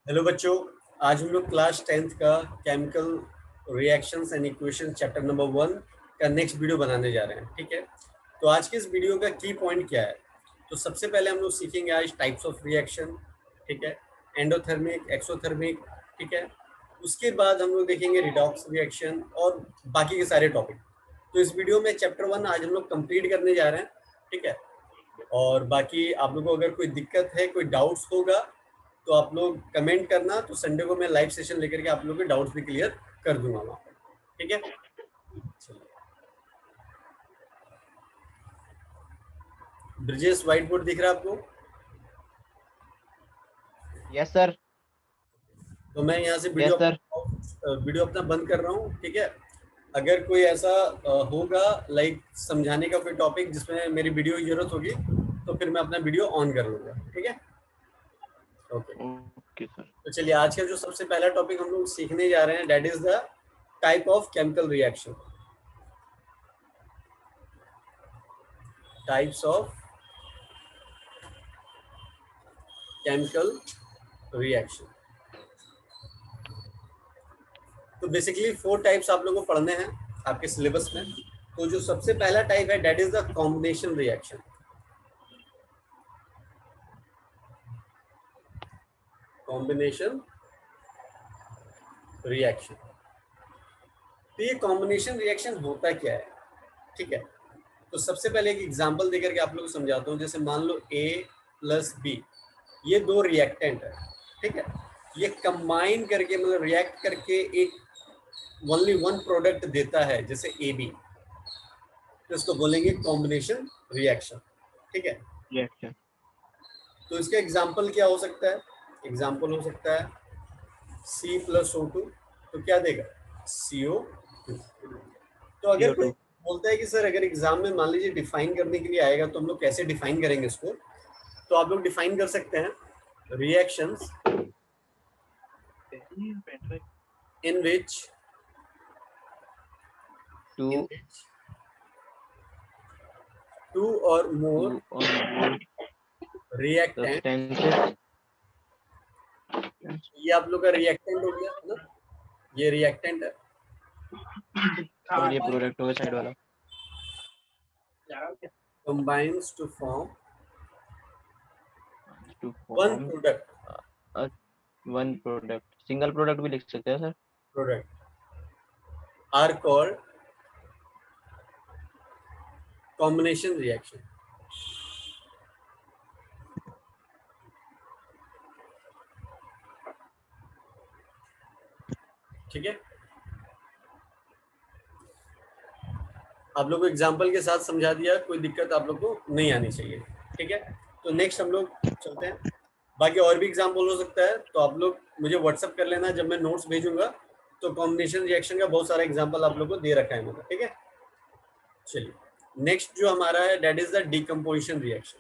Hello बच्चों, आज हम लोग क्लास 10th का chemical reactions and equation chapter number 1 का नेक्स्ट वीडियो बनाने जा रहे हैं। ठीक है, तो आज के इस वीडियो का की पॉइंट क्या है? तो सबसे पहले हम लोग सीखेंगे आज टाइप्स ऑफ रिएक्शन। ठीक है, एंडोथर्मिक, एक्सोथर्मिक। ठीक है, उसके बाद हम लोग देखेंगे रिडॉक्स रिएक्शन और बाकी के सारे टॉपिक। तो इस वीडियो में चैप्टर 1 आज हम लोग कंप्लीट करने जा रहे हैं। ठीक है, और बाकी आप लोगों को अगर कोई दिक्कत है, कोई डाउट्स होगा तो आप लोग कमेंट करना। तो संडे को मैं लाइव सेशन लेकर के आप लोगों के डाउट्स भी क्लियर कर दूंगा वहाँ पर। ठीक है, चलिए। ब्रिजेश, व्हाइट बोर्ड दिख रहा है आपको? Yes sir. तो मैं यहाँ से यस सर। वीडियो अपना बंद कर रहा हूँ। ठीक है, अगर कोई ऐसा होगा लाइक समझाने का कोई टॉपिक जिसमें मेरी वीडियो की जरूरत होगी तो फिर मैं अपना वीडियो ऑन कर लूंगा। ठीक है, ओके। Okay sir. तो चलिए, आज का जो सबसे पहला टॉपिक हम लोग सीखने जा रहे हैं that is the type of chemical reaction. Types of chemical reaction. तो बेसिकली 4 टाइप्स आप लोगों को पढ़ने हैं आपके सिलेबस में। तो जो सबसे पहला टाइप है that is the combination reaction. Combination reaction. तो ये कॉम्बिनेशन रिएक्शन होता क्या है? ठीक है, तो सबसे पहले एक एग्जांपल देकर के आप लोगों को समझाता हूँ। जैसे मान लो A प्लस B, ये दो रिएक्टेंट है। ठीक है, ये कंबाइन करके मतलब रिएक्ट करके एक ओनली वन प्रोडक्ट देता है, जैसे AB। तो इसको बोलेंगे कॉम्बिनेशन रिएक्शन। ठीक है, रिएक्शन। तो इसका एग्जाम्पल क्या हो सकता है? एग्जाम्पल हो सकता है C प्लस O2, तो क्या देगा? CO2। तो अगर कोई CO2। बोलता है कि सर अगर एग्जाम में मान लीजिए डिफाइन करने के लिए आएगा तो हम लोग कैसे डिफाइन करेंगे इसको? तो आप लोग डिफाइन कर सकते हैं reactions in which two two और मोर रिएक्टेंट। सब्सटेंसेस। ये आप लोग का रिएक्टेंट हो गया ना, ये रिएक्टेंट है। और ये प्रोडक्ट होगा साइड वाला। Combines to form to one form product. One product. Single product भी लिख सकते हैं sir. Product are called combination reaction. ठीक है, आप लोग को एग्जाम्पल के साथ समझा दिया, कोई दिक्कत आप लोग को नहीं आनी चाहिए। ठीक है, तो नेक्स्ट हम लोग चलते हैं। बाकी और भी एग्जाम्पल हो सकता है तो आप लोग मुझे व्हाट्सअप कर लेना जब मैं नोट्स भेजूंगा। तो कॉम्बिनेशन रिएक्शन का बहुत सारा एग्जाम्पल आप लोग को दे रखा है मैंने। ठीक है, चलिए नेक्स्ट जो हमारा है that is the decomposition reaction.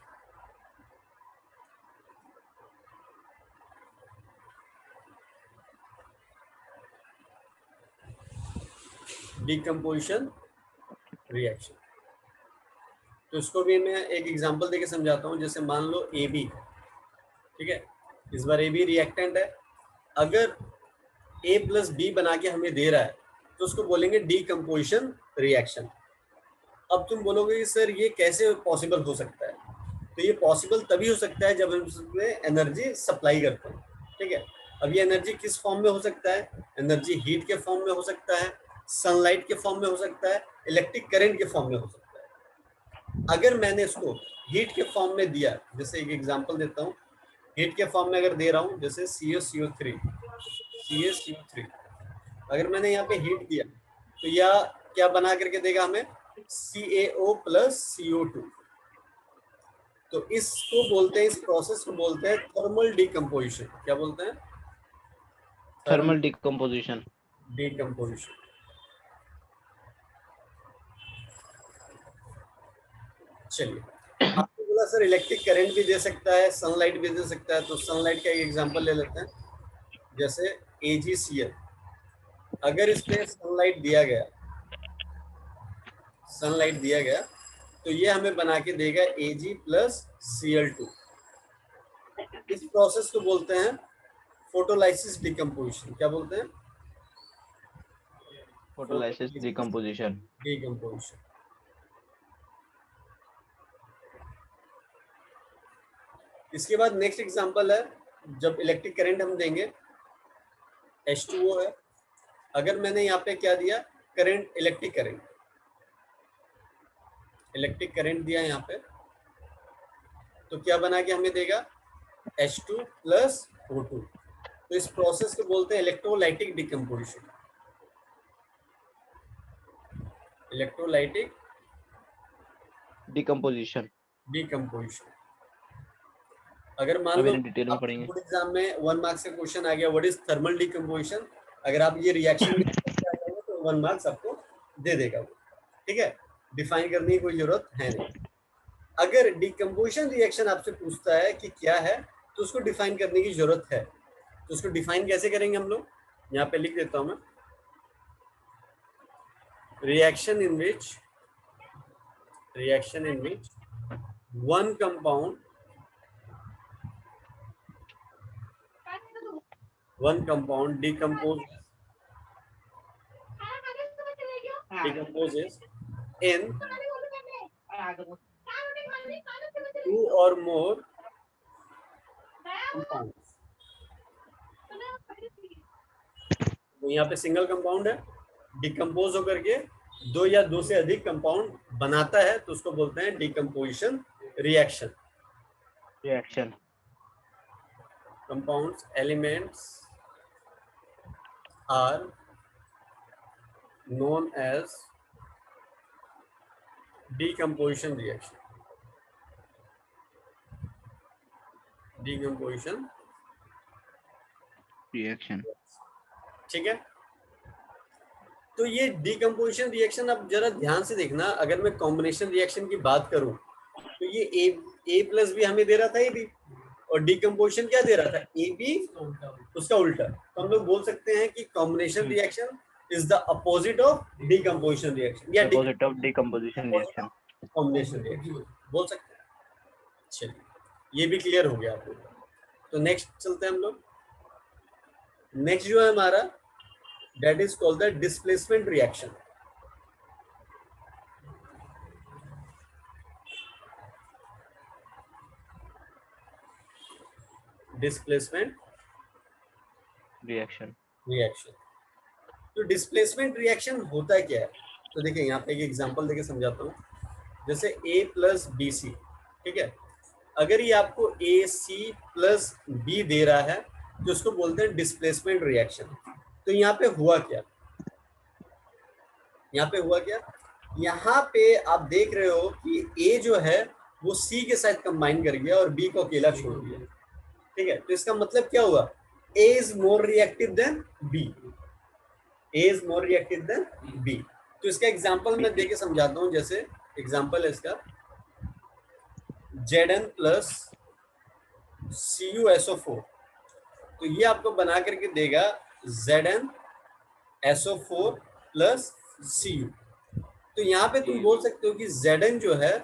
Decomposition reaction, तो इसको भी मैं एक एग्जांपल देके समझाता हूँ। जैसे मान लो AB। ठीक है, इस बार AB रिएक्टेंट है। अगर A प्लस B बना के हमें दे रहा है तो उसको बोलेंगे डीकम्पोजिशन रिएक्शन। अब तुम बोलोगे कि सर ये कैसे पॉसिबल हो सकता है? तो ये पॉसिबल तभी हो सकता है जब हम उसमें एनर्जी सप्लाई करते हैं। ठीक है, अब ये एनर्जी किस फॉर्म में हो सकता है? एनर्जी हीट के फॉर्म में हो सकता है, सनलाइट के फॉर्म में हो सकता है, इलेक्ट्रिक करंट के फॉर्म में हो सकता है। अगर मैंने इसको हीट के फॉर्म में दिया, जैसे एक एग्जांपल देता हूँ, हीट के फॉर्म में अगर दे रहा हूँ जैसे CaCO3, अगर मैंने यहाँ पे हीट दिया तो यह क्या बना करके देगा हमें? CaO plus CO2। तो इसको बोलते हैं, इस प्रोसेस को बोलते हैं थर्मल डीकम्पोजिशन। क्या बोलते हैं? Thermal decomposition. डीकम्पोजिशन। चलिए, आपने बोला सर इलेक्ट्रिक करंट भी दे सकता है, सनलाइट भी दे सकता है। तो सनलाइट का एक एग्जांपल ले लेते हैं, जैसे AgCl। अगर इस पे सनलाइट दिया गया तो ये हमें बना के देगा Ag प्लस Cl2। इस प्रोसेस को बोलते हैं फोटोलाइसिस डिकम्पोजिशन, क्या बोलते हैं? Photolysis decomposition. डिकम्पोजिशन। इसके बाद नेक्स्ट एग्जांपल है, जब इलेक्ट्रिक करंट हम देंगे, H2O है, अगर मैंने यहाँ पे क्या दिया, करंट, इलेक्ट्रिक करंट दिया यहाँ पे, तो क्या बना के हमें देगा, H2 प्लस O2। तो इस प्रोसेस को बोलते हैं electrolytic decomposition. Electrolytic decomposition decomposition. अगर मान अभी लो डिटेल में आपके पढ़ेंगे। बोर्ड एग्जाम में 1 मार्क्स का क्वेश्चन आ गया, व्हाट इज थर्मल डिकम्पोजिशन, अगर आप ये रिएक्शन तो 1 मार्क्स आपको दे देगा वो, ठीक है। डिफाइन करने की कोई जरूरत है नहीं। अगर डिकम्पोजिशन रिएक्शन आपसे पूछता है कि क्या है, तो उसको डिफाइन करने की जरूरत है। तो उसको डिफाइन कैसे करेंगे हम लोग, यहाँ पे लिख देता हूं मैं, reaction in which one compound decomposes in 2 or more compounds। तो यहाँ पे सिंगल कंपाउंड है, डिकम्पोज होकर के 2 या 2 से अधिक कंपाउंड बनाता है, तो उसको बोलते हैं decomposition reaction. Compounds elements are known as decomposition reaction। ठीक है। तो ये डिकम्पोजिशन रिएक्शन, अब जरा ध्यान से देखना, अगर मैं कॉम्बिनेशन रिएक्शन की बात करूं, तो ये ए प्लस बी हमें दे रहा था ए बी, और डिकम्पोजिशन क्या दे रहा था, ए बी उसका उल्टा। तो हम लोग बोल सकते हैं कि combination reaction is the opposite of decomposition reaction, या opposite of decomposition reaction, combination reaction बोल सकते हैं। चलिए ये भी क्लियर हो गया आपको। तो नेक्स्ट चलते हैं हम लोग। नेक्स्ट जो है हमारा, that is called the displacement reaction। Displacement reaction. तो डिस्प्लेसमेंट रिएक्शन होता क्या है, तो देखिए यहाँ पे एक एग्जांपल देके समझाता हूँ। जैसे A प्लस बी सी, ठीक है, अगर ये आपको ए सी प्लस बी दे रहा है, तो उसको बोलते हैं डिस्प्लेसमेंट रिएक्शन। तो यहाँ पे हुआ क्या, यहाँ पे आप देख रहे हो कि ए जो है वो सी के साथ कंबाइन कर गया और बी को अकेला छोड़ दिया, ठीक है। तो इसका मतलब क्या हुआ, A is more reactive than B, तो इसका एग्जांपल मैं देके समझाता हूँ। जैसे एग्जांपल है इसका, Zn प्लस CuSO4, तो ये आपको बना करके देगा ZnSO4 प्लस Cu। तो यहाँ पे तुम बोल सकते हो कि Zn जो है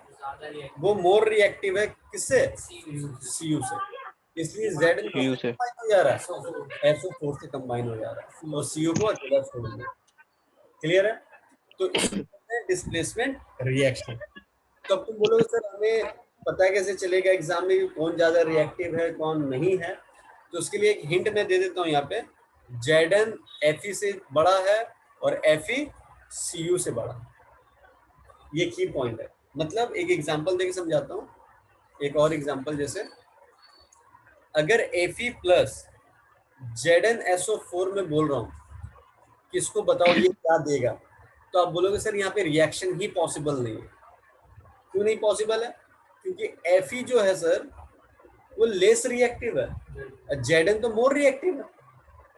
वो मोर रिएक्टिव है किससे, Cu से, इसलिए Zn Cu से हो जा रहा है, SO4 से कंबाइन हो जा रहा है, और Cu को अकेला छोड़ दिया। क्लियर है। तो इसमें डिस्प्लेसमेंट रिएक्शन। तो अब तुम बोलोगे सर हमें पता कैसे चलेगा एग्जाम में कि कौन ज्यादा रिएक्टिव है कौन नहीं है, तो उसके लिए एक हिंट मैं दे देता हूँ यहाँ पे, Zn Fe से बड़ा है और Fe Cu से बड़ा, ये की पॉइंट है। मतलब एक एग्जांपल देके समझाता हूँ, एक और एग्जांपल, जैसे अगर Fe प्लस ZnSO4 में बोल रहा हूँ किसको बताओ ये क्या देगा, तो आप बोलोगे सर यहाँ पे रिएक्शन ही पॉसिबल नहीं है। क्यों नहीं पॉसिबल है, क्योंकि Fe जो है सर वो लेस रिएक्टिव है, Zn तो मोर रिएक्टिव है,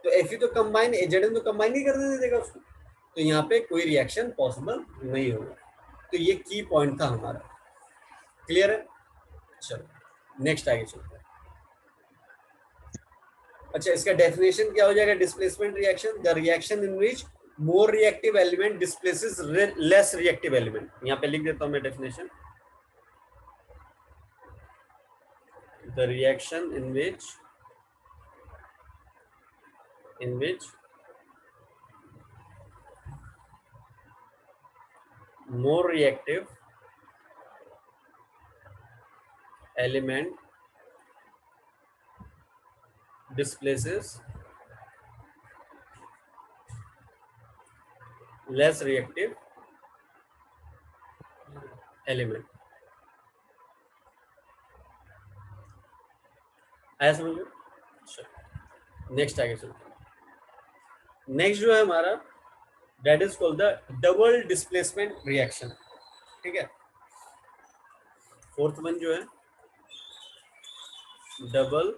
तो Fe तो कंबाइन, Zn तो कंबाइन ही करने देगा उसको, तो यहाँ पे कोई रिएक्शन पॉसिबल नहीं होगा। तो ये की पॉइंट था हमारा। क्लियर है। चलो नेक्स्ट आगे चलते हैं। अच्छा, इसका डेफिनेशन क्या हो जाएगा, displacement reaction, the reaction in which more reactive element displaces less reactive element. यहाँ पे लिख देता हूँ मैं definition, the reaction in which in which more reactive element displaces less reactive element. आया समझ लो? नेक्स्ट आगे चलते हैं। नेक्स्ट जो है हमारा that is called the double displacement reaction. ठीक है, फोर्थ वन जो है डबल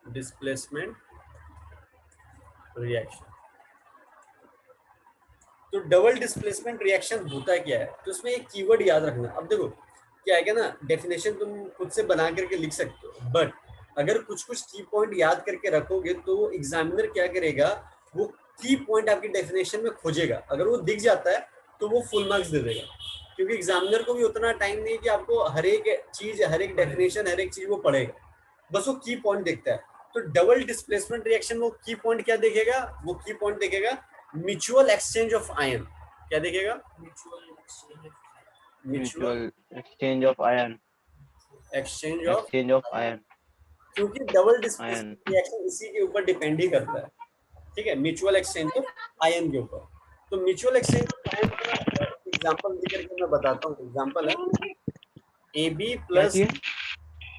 डिस्प्लेसमेंट रिएक्शन। तो डबल डिस्प्लेसमेंट रिएक्शन होता क्या है, तो इसमें एक कीवर्ड याद रखना। अब देखो क्या है क्या ना, डेफिनेशन तुम खुद से बना करके लिख सकते हो, बट अगर कुछ कुछ की पॉइंट याद करके रखोगे तो एग्जामिनर क्या करेगा, वो की पॉइंट आपकी डेफिनेशन में खोजेगा। अगर वो दिख जाता है तो वो फुल मार्क्स दे देगा, क्योंकि एग्जामिनर को भी उतना टाइम नहीं कि आपको हर एक चीज, हर एक डेफिनेशन, हर एक चीज वो पढ़ेगा, बस वो की पॉइंट देखता है। तो डबल डिस्प्लेसमेंट रिएक्शन वो की पॉइंट क्या देखेगा, वो की पॉइंट देखेगा म्यूचुअल एक्सचेंज ऑफ आयन। क्या देखेगा? Mutual exchange of ion, exchange of ion, क्योंकि डबल आयन। डिस्प्लेसमेंट रिएक्शन इसी के ऊपर डिपेंड ही करता है। ठीक है, म्यूचुअल एक्सचेंज ऑफ आयन के ऊपर। तो म्यूचुअल एक्सचेंज ऑफ आयन का एग्जांपल देकर के मैं बताता हूँ। एग्जांपल है AB क्या प्लस, चाहिए?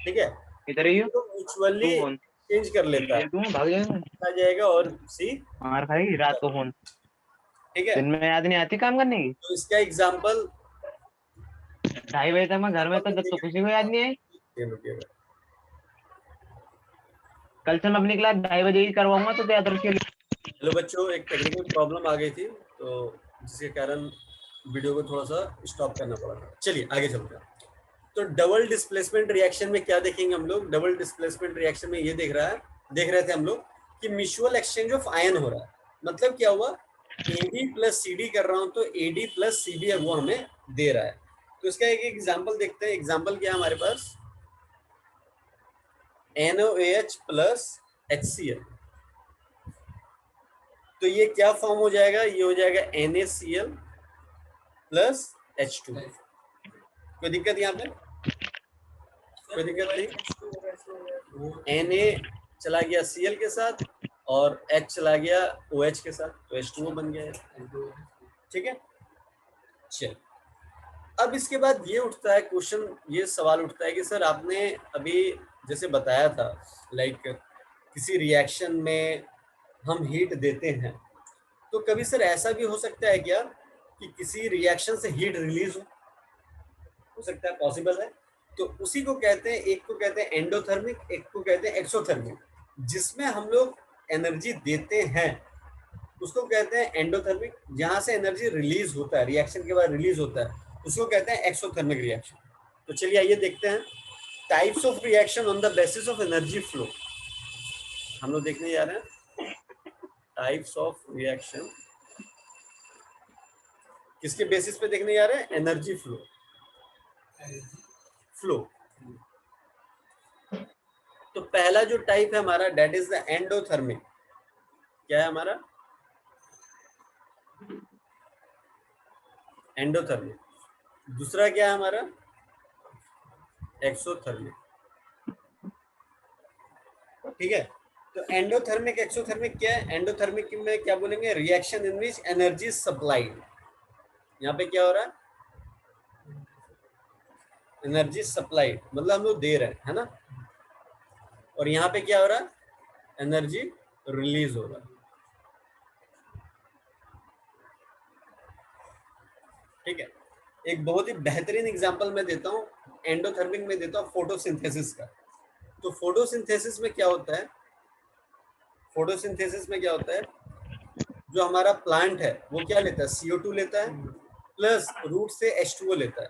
ठीक है, इधर ही हो तो म्यूचुअली तू, फोन चेंज कर लेता है, ये तू भाग जाएगा, आ जाएगा और C। मार खाएगी रात को फोन, ठीक है, दिन में याद नहीं आती काम करने की। तो इसका एग्जांपल 2:30 बजे तक मैं घर में था, जब तो किसी को याद नहीं आई। कल से मैं अपनी क्लास 2:30 बजे ही करवाऊंगा, तो याद रखिए। हेलो बच्चों, एक टेक्निकल प्रॉब्लम आ गई थी, तो जिसके कारण वीडियो को थोड़ा सा स्टॉप करना पड़ा। चलिए आगे चलते हैं। तो डबल डिस्प्लेसमेंट रिएक्शन में क्या देखेंगे हम लोग? डबल डिस्प्लेसमेंट रिएक्शन में ये देख रहे थे हम लोग कि म्यूचुअल एक्सचेंज ऑफ आयन हो रहा है। मतलब क्या हुआ, AD प्लस CD कर रहा हूं तो AD प्लस CB वो हमें दे रहा है। तो इसका एक एग्जाम्पल देखते हैं। एग्जाम्पल क्या है हमारे पास, NaOH प्लस HCl। तो ये क्या फॉर्म हो जाएगा, ये हो जाएगा NaCl प्लस H2। कोई दिक्कत यहाँ पे? कोई दिक्कत नहीं। Na चला गया Cl के साथ और H चला गया OH के साथ, तो H2O बन गया है। ठीक है, चल अब इसके बाद ये उठता है क्वेश्चन, ये सवाल उठता है कि सर आपने अभी जैसे बताया था, लाइक किसी रिएक्शन में हम हीट देते हैं, तो कभी सर ऐसा भी हो सकता है क्या कि किसी रिएक्शन से हीट रिलीज हो सकता है, पॉसिबल है। तो उसी को कहते हैं, एक को कहते हैं एंडोथर्मिक, एक को कहते हैं एक्सोथर्मिक। जिसमें हम लोग एनर्जी देते हैं उसको कहते हैं एंडोथर्मिक, जहां से एनर्जी रिलीज होता है, रिएक्शन के बाद रिलीज होता है, उसको कहते हैं एक्सोथर्मिक रिएक्शन। तो चलिए आइए देखते हैं types of reaction on the basis of energy flow. हम लोग देखने जा रहे हैं टाइप्स ऑफ रिएक्शन, किसके बेसिस पे देखने जा रहे हैं? Energy flow. तो पहला जो टाइप है हमारा दैट इज द एंडोथर्मिक। क्या है हमारा? एंडोथर्मिक। दूसरा क्या है हमारा? एक्सोथर्मिक। ठीक है, तो एंडोथर्मिक एक्सोथर्मिक क्या है? एंडोथर्मिक में क्या बोलेंगे? Reaction in which energy supplied. यहाँ पे क्या हो रहा है? एनर्जी सप्लाइड, मतलब हम लोग दे रहे हैं, है ना। और यहाँ पे क्या हो रहा है? एनर्जी रिलीज हो रहा है। ठीक है, एक बहुत ही बेहतरीन एग्जांपल मैं देता हूँ, एंडोथर्मिक में देता हूँ फोटोसिंथेसिस का। तो फोटोसिंथेसिस में क्या होता है? फोटोसिंथेसिस में क्या होता है, जो हमारा प्लांट है वो क्या लेता है? CO2 लेता है प्लस रूट से H2O लेता है।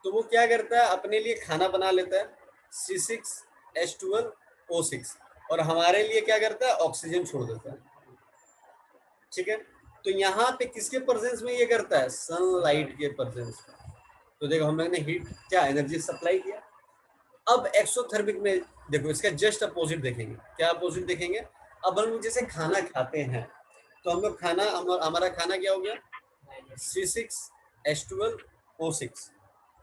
तो वो क्या करता है, अपने लिए खाना बना लेता है C6H12O6, और हमारे लिए क्या करता है? ऑक्सीजन छोड़ देता है। ठीक है, तो यहाँ पे किसके प्रेजेंस में ये करता है? सनलाइट के प्रेजेंस में। तो देखो हम लोगों ने हीट क्या एनर्जी सप्लाई किया। अब एक्सोथर्मिक में देखो इसका जस्ट अपोजिट देखेंगे। क्या अपोजिट देखेंगे? अब हम लोग जैसे खाना खाते हैं तो हम लोग खाना हमारा खाना क्या हो गया? C6H12O6,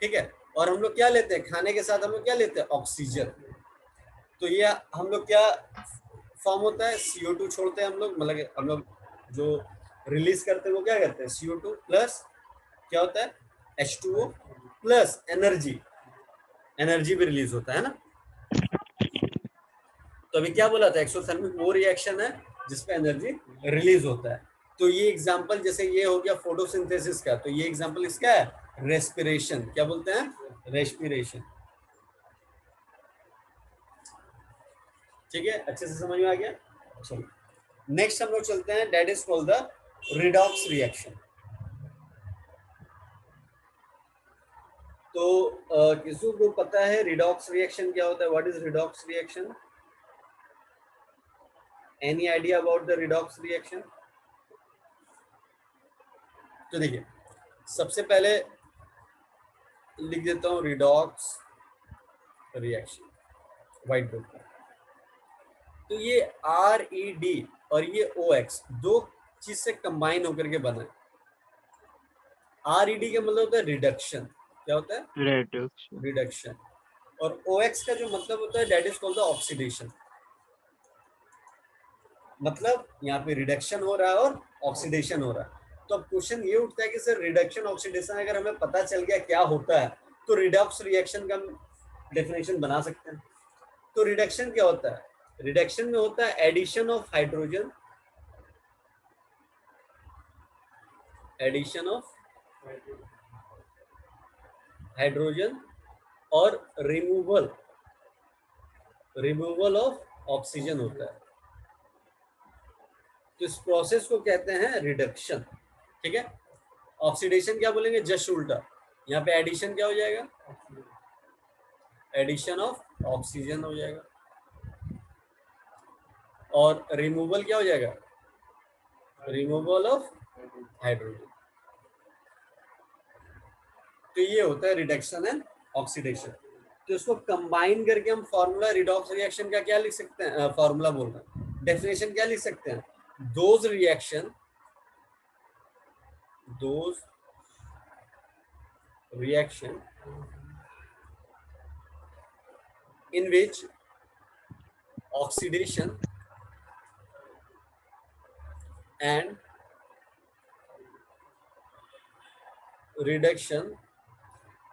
ठीक है। और हम लोग क्या लेते हैं खाने के साथ? हम लोग क्या लेते हैं? ऑक्सीजन। तो ये हम लोग क्या फॉर्म होता है? CO2 छोड़ते हैं हम लोग, मतलब हम लोग जो रिलीज करते हैं वो क्या करते हैं? CO2 प्लस क्या होता है? H2O प्लस एनर्जी, एनर्जी भी रिलीज होता है ना। तो अभी क्या बोला था? एक्सोथर्मिक वो रिएक्शन है जिसपे एनर्जी रिलीज होता है। तो ये एग्जांपल जैसे ये हो गया फोटोसिंथेसिस का, तो ये एग्जांपल इसका है रेस्पिरेशन। क्या बोलते हैं? रेस्पिरेशन। ठीक है, अच्छे से समझ में आ गया। चलो नेक्स्ट हम लोग चलते हैं, that is called the redox reaction. तो किसी को पता है रिडॉक्स रिएक्शन क्या होता है? What is redox reaction? Any idea about the redox reaction? तो देखिए सबसे पहले लिख देता हूं रिडॉक्स रिएक्शन व्हाइट बोर्ड पर। तो ये RED और ये OX दो चीज से कंबाइन होकर के बना है। RED का मतलब होता है रिडक्शन। क्या होता है? रिडक्शन। रिडक्शन। और OX का जो मतलब होता है that is called the oxidation. मतलब यहाँ पे रिडक्शन हो रहा है और ऑक्सीडेशन हो रहा है। तो अब क्वेश्चन ये उठता है कि सर रिडक्शन ऑक्सीडेशन अगर हमें पता चल गया क्या होता है तो रिडॉक्स रिएक्शन का डेफिनेशन बना सकते हैं। तो रिडक्शन क्या होता है? रिडक्शन में होता है addition of hydrogen, addition of hydrogen और रिमूवल, रिमूवल ऑफ ऑक्सीजन होता है। तो इस प्रोसेस को कहते हैं रिडक्शन। ठीक है। ऑक्सीडेशन क्या बोलेंगे? जस्ट उल्टा। यहाँ पे एडिशन क्या हो जाएगा? एडिशन ऑफ ऑक्सीजन हो जाएगा। और रिमूवल क्या हो जाएगा? Removal of hydrogen. तो ये होता है रिडक्शन एंड ऑक्सीडेशन। तो इसको कंबाइन करके हम फॉर्मूला रिडॉक्स रिएक्शन का क्या लिख सकते हैं? फॉर्मूला बोल रहे हैं, डेफिनेशन क्या लिख सकते हैं? Those reaction in which oxidation and reduction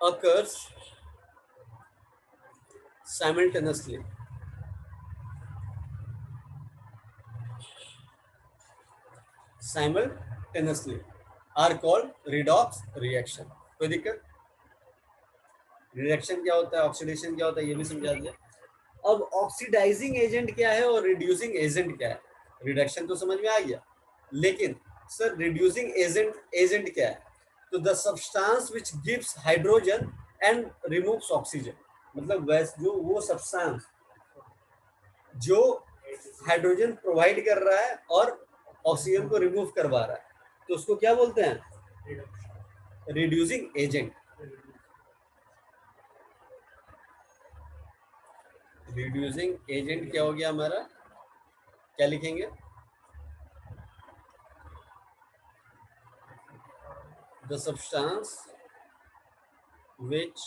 occurs simultaneously are called redox reaction। कोई दिक्कत? रिडक्शन क्या होता है, ऑक्सीडेशन क्या होता है, ये भी समझा दिया। अब ऑक्सीडाइजिंग एजेंट क्या है और रिड्यूसिंग एजेंट क्या है? रिडक्शन तो समझ में आ गया, लेकिन सर रिड्यूसिंग एजेंट क्या है? तो the substance which gives hydrogen and removes oxygen. मतलब वैसे जो वो सब्सटेंस जो हाइड्रोजन प्रोवाइड कर रहा है और ऑक्सीजन को रिमूव करवा रहा है, तो उसको क्या बोलते हैं? Reducing agent. रिड्यूसिंग एजेंट क्या हो गया हमारा? क्या लिखेंगे? The substance which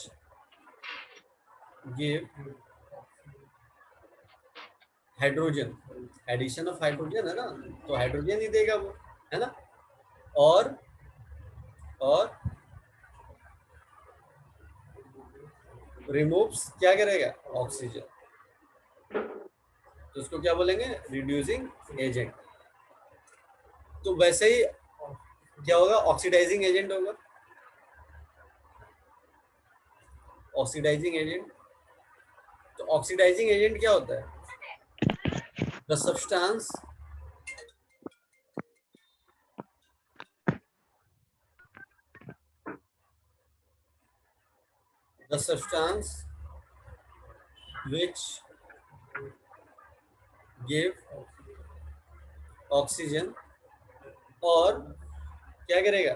give hydrogen, addition of hydrogen है ना, तो हाइड्रोजन ही देगा वो, है ना। और रिमूव्स क्या करेगा? ऑक्सीजन। तो उसको क्या बोलेंगे? Reducing agent. तो वैसे ही क्या होगा? ऑक्सीडाइजिंग एजेंट होगा। ऑक्सीडाइजिंग एजेंट, तो ऑक्सीडाइजिंग एजेंट क्या होता है? The substance which give oxygen और क्या करेगा?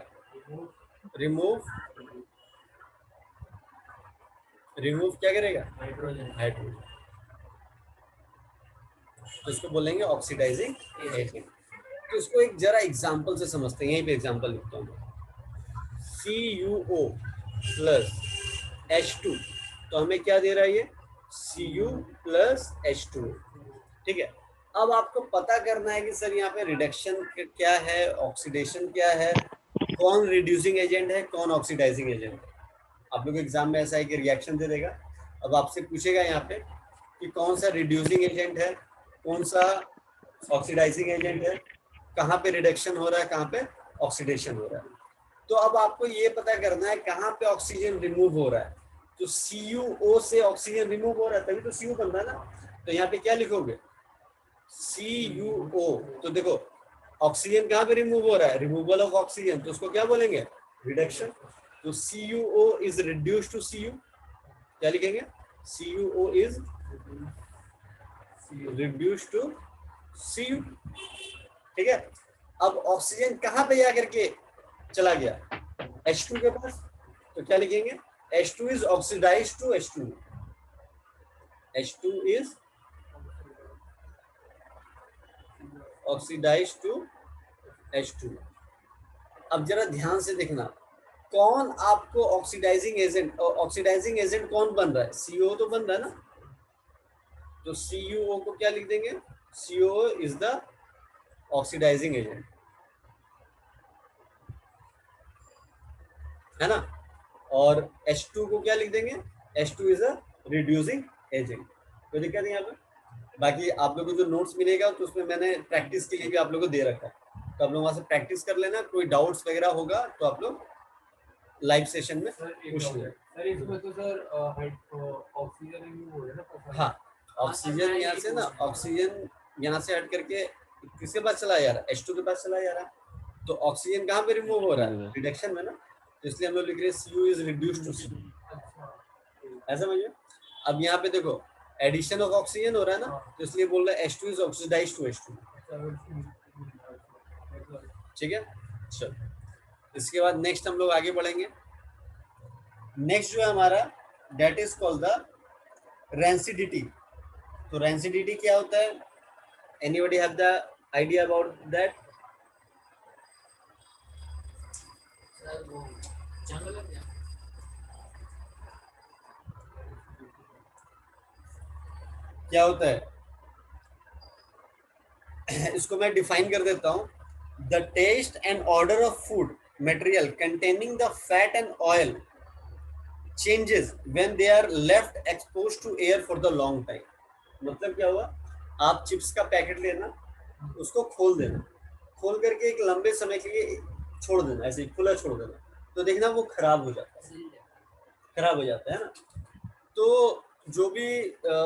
रिमूव क्या करेगा? हाइड्रोजन। तो इसको बोलेंगे ऑक्सीडाइजिंग एजेंट। तो इसको एक जरा एग्जांपल से समझते हैं। यहीं पे एग्जांपल लिखता हूँ, CuO प्लस H2, तो हमें क्या दे रहा है ये, Cu प्लस H2, ठीक है। अब आपको पता करना है कि सर यहाँ पे रिडक्शन क्या है, ऑक्सीडेशन क्या है, कौन रिड्यूसिंग एजेंट है, कौन ऑक्सीडाइजिंग एजेंट है। आप लोग एग्जाम में ऐसा है कि रिएक्शन दे देगा, अब आपसे पूछेगा यहाँ पे कि कौन सा रिड्यूसिंग एजेंट है, कौन सा ऑक्सीडाइजिंग एजेंट है, कहाँ पे रिडक्शन हो रहा है, कहाँ पे ऑक्सीडेशन हो रहा है। तो अब आपको ये पता करना है कहाँ पे ऑक्सीजन रिमूव हो रहा है। तो CuO से ऑक्सीजन रिमूव हो रहा है तभी तो Cu बन रहा है ना। तो यहाँ पे क्या लिखोगे, CuO। तो देखो ऑक्सीजन कहाँ पे रिमूव हो रहा है, रिमूवल ऑफ ऑक्सीजन, तो उसको क्या बोलेंगे, रिडक्शन। तो CuO is reduce to Cu, क्या लिखेंगे, CuO is reduce to Cu, ठीक है। अब ऑक्सीजन कहाँ पे जा करके चला गया, H2 के पास, तो क्या लिखेंगे, H2 is oxidise to H2, H2 is oxidise to H2। अब जरा ध्यान से देखना, कौन आपको ऑक्सीडाइजिंग एजेंट कौन बन रहा है, CO तो बन रहा है ना। तो CuO को क्या लिख देंगे, CO is the oxidising agent, है ना। और H2 को क्या लिख देंगे, H2 is a reducing agent. कोई दिक्कत नहीं यहाँ पे। बाकी आप लोगों को जो नोट्स मिलेगा तो उसमें मैंने प्रैक्टिस के लिए भी आप लोगों को दे रखा है, तो आप लोग वहां से प्रैक्टिस कर लेना। कोई डाउट्स वगैरह होगा तो आप लोग लाइव सेशन में पूछ लेना। सर इसमें तो सर ऑक्सीजन रिमूव हो रहा है ना। हाँ, ऑक्सीजन यहाँ से ना, ऑक्सीजन यहाँ से हट करके किसके पास चला जा रहा है, H2 के पास चला जा रहा है। तो ऑक्सीजन कहाँ पे रिमूव हो रहा है, रिडक्शन में ना। तो इसलिए हम लोग लिख रहे हैं Cu is reduce to Cu, ऐसा समझिए। अब यहाँ पे देखो एडिशन ऑफ ऑक्सीजन हो रहा है ना, तो इसलिए बोल रहा है H2 is oxidise to H2, ठीक है। चलो इसके बाद नेक्स्ट हम लोग आगे बढ़ेंगे। नेक्स्ट जो है हमारा that is called the rancidity. तो रेंसिडिटी क्या होता है, anybody have the idea about that. क्या होता है, इसको मैं डिफाइन कर देता हूं, the taste and odour of food material containing the fat and oil changes when they are left exposed to air for the long time. मतलब क्या हुआ, आप चिप्स का पैकेट लेना, उसको खोल देना, खोल करके एक लंबे समय के लिए छोड़ देना, ऐसे ही खुला छोड़ देना, तो देखना वो खराब हो जाता है, खराब हो जाता है ना। तो जो भी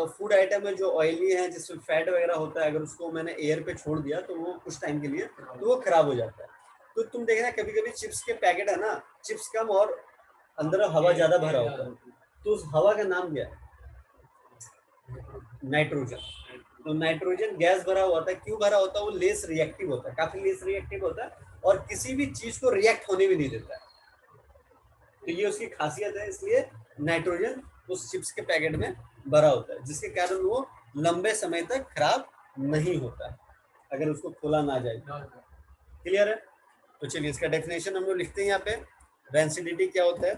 फूड आइटम है जो ऑयली है, जिसमें फैट वगैरह होता है, अगर उसको मैंने एयर पे छोड़ दिया तो वो कुछ टाइम के लिए तो वो खराब हो जाता है। तो तुम देखना कभी कभी चिप्स के पैकेट है ना, चिप्स कम और अंदर हवा ज्यादा भरा होता है, तो उस हवा का नाम क्या है, नाइट्रोजन। तो नाइट्रोजन गैस भरा हुआ था, क्यों भरा होता है, वो लेस रिएक्टिव होता है, काफी लेस रिएक्टिव होता है, और किसी भी चीज को रिएक्ट होने भी नहीं देता है। तो ये उसकी खासियत है, इसलिए नाइट्रोजन उस चिप्स के पैकेट में भरा होता है, जिसके कारण वो लंबे समय तक खराब नहीं होता है अगर उसको खोला ना जाए। क्लियर है। तो चलिए इसका डेफिनेशन हम लोग लिखते हैं यहाँ पे। रेंसिडिटी क्या होता है,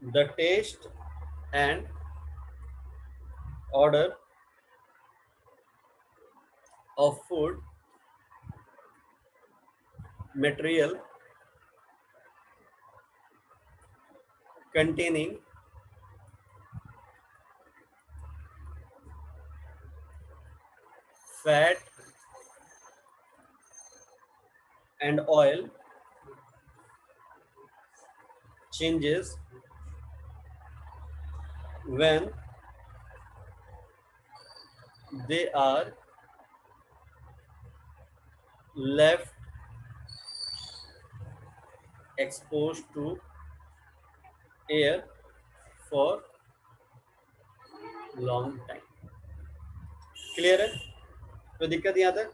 the taste and odour of food material containing fat and oil changes when they are left exposed to air for long time। Clear है, तो दिक्कत यहाँ तक,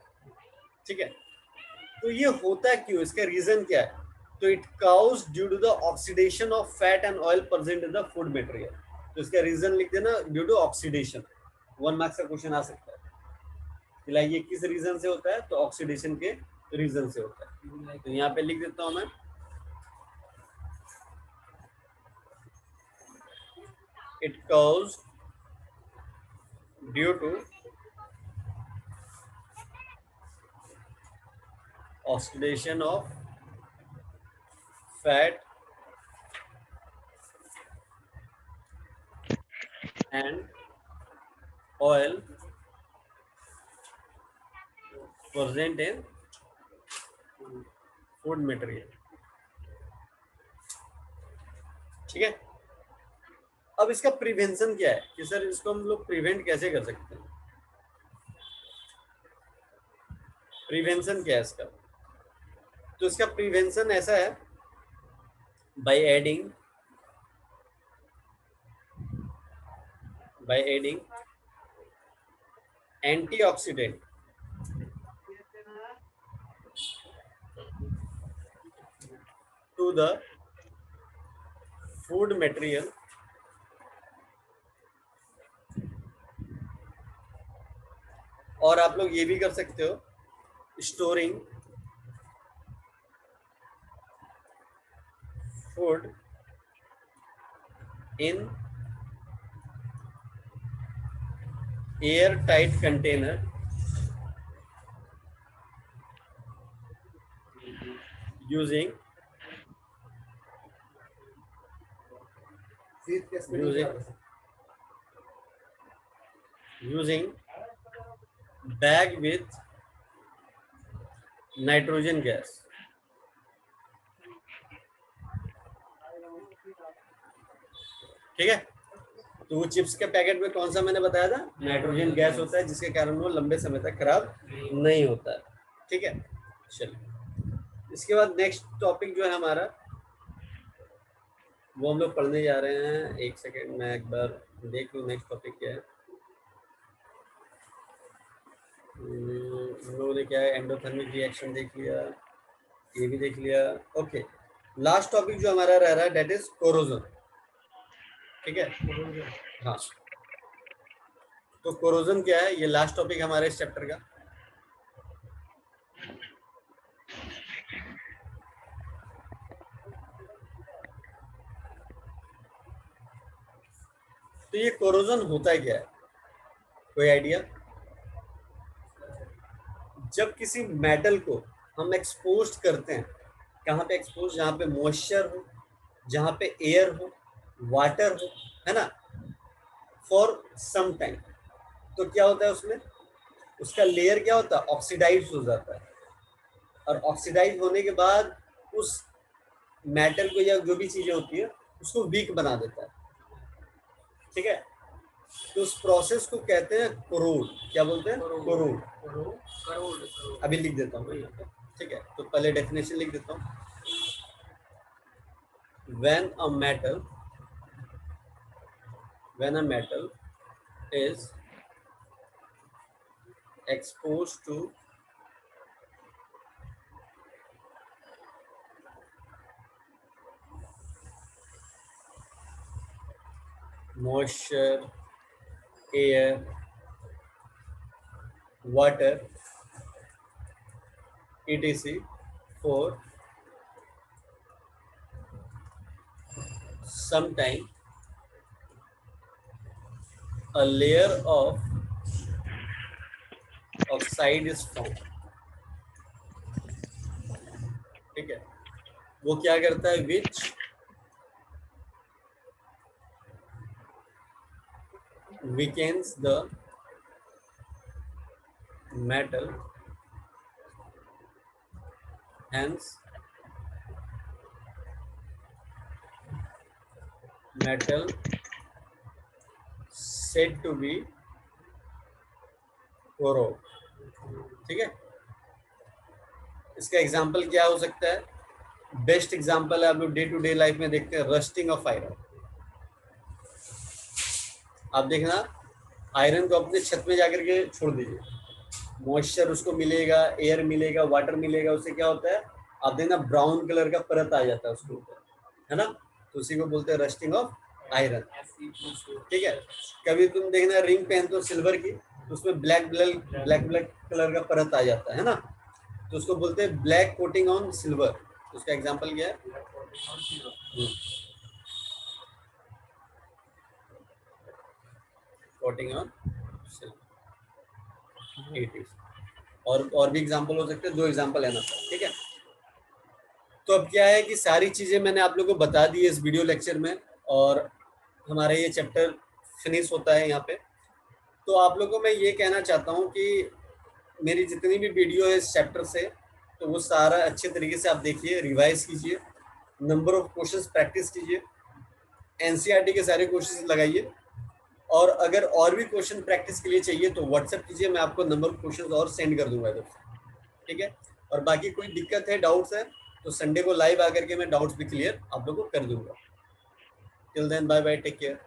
ठीक है। तो ये होता क्यों, इसका रीजन क्या है, तो it causes due to the oxidation of fat and oil present in the food material. तो इसका रीजन लिख देना ड्यू टू ऑक्सीडेशन। 1 मार्क्स का क्वेश्चन आ सकता है कि ये किस रीजन से होता है, तो ऑक्सीडेशन के रीजन से होता है। तो यहाँ पे लिख देता हूं मैं, it cause due to oxidation of fat and oil present in food material। ठीक है, अब इसका प्रिवेंशन क्या है कि सर इसको हम लोग प्रिवेंट कैसे कर सकते हैं? प्रिवेंशन क्या है इसका? तो इसका प्रिवेंशन ऐसा है, by adding antioxidant to the food material और आप लोग ये भी कर सकते हो, storing food in air tight container using bag with nitrogen gas। ठीक है, तो वो चिप्स के पैकेट में कौन सा मैंने बताया था, नाइट्रोजन गैस होता है, जिसके कारण वो लंबे समय तक खराब नहीं होता है। ठीक है, चलिए इसके बाद नेक्स्ट टॉपिक जो है हमारा, वो हम लोग पढ़ने जा रहे हैं। एक सेकेंड मैं एक बार देख लूँ नेक्स्ट टॉपिक क्या है। हम लोगों ने क्या है, एंडोथर्मिक रिएक्शन देख लिया, ये भी देख लिया। ओके, लास्ट टॉपिक जो हमारा रह रहा है डेट इज कोरोजन। ठीक है, हाँ, तो कोरोजन क्या है, ये लास्ट टॉपिक हमारे इस चैप्टर का। तो ये कोरोजन होता है क्या है, कोई आइडिया? जब किसी मेटल को हम एक्सपोज करते हैं, कहाँ पे एक्सपोज, जहाँ पे मॉइस्चर हो, जहाँ पे एयर हो, वाटर हो, है ना, फॉर सम टाइम, तो क्या होता है उसमें, उसका लेयर क्या होता है, ऑक्सीडाइज हो जाता है। और ऑक्सीडाइज होने के बाद उस मेटल को या जो भी चीजें होती है उसको वीक बना देता है। ठीक है, तो उस प्रोसेस को कहते हैं कोरोड। क्या बोलते हैं, कोरोड। अभी लिख देता हूँ मैं यहाँ पे। ठीक है, तो पहले डेफिनेशन लिख देता हूँ। when a metal is exposed to moisture, air, water, etc. for some time, a layer of oxide is formed। ठीक है, वो क्या करता है, which weakens the metal, hence metal said to be corrode। ठीक है, इसका एग्जाम्पल क्या हो सकता है, बेस्ट एग्जाम्पल है, आप लोग डे टू डे लाइफ में देखते हैं, रस्टिंग ऑफ आयरन। आप देखना, आयरन को अपने छत में जाकर के छोड़ दीजिए, मॉइस्चर उसको मिलेगा, एयर मिलेगा, वाटर मिलेगा, उससे क्या होता है, आप देखना ब्राउन कलर का परत आ जाता है उसके ऊपर, है ना, तो उसी को बोलते हैं रस्टिंग ऑफ आयरन, ठीक है। कभी तुम देखना रिंग पहनते हो सिल्वर की, तो उसमें ब्लैक ब्लैक कलर का परत आ जाता है ना, तो उसको बोलते हैं ब्लैक कोटिंग ऑन सिल्वर। उसका एग्जांपल क्या है? Coating on silver. It is. और भी एग्जांपल हो सकते हैं, 2 एग्जांपल है ना, ठीक है। तो अब क्या है कि सारी चीजें मैंने आप लोगों को बता दी है इस वीडियो लेक्चर में, और हमारा ये चैप्टर फिनिश होता है यहाँ पे। तो आप लोगों को मैं ये कहना चाहता हूँ कि मेरी जितनी भी वीडियो है इस चैप्टर से, तो वो सारा अच्छे तरीके से आप देखिए, रिवाइज कीजिए, नंबर ऑफ क्वेश्चंस प्रैक्टिस कीजिए, एनसीईआरटी के सारे क्वेश्चंस लगाइए, और अगर और भी क्वेश्चन प्रैक्टिस के लिए चाहिए तो व्हाट्सएप कीजिए, मैं आपको नंबर ऑफ क्वेश्चंस और सेंड कर दूंगा इधर से, ठीक है। और बाकी कोई दिक्कत है, डाउट्स है, तो संडे को लाइव आकर के मैं डाउट्स भी क्लियर आप लोगों को कर दूंगा। Till then bye bye, take care.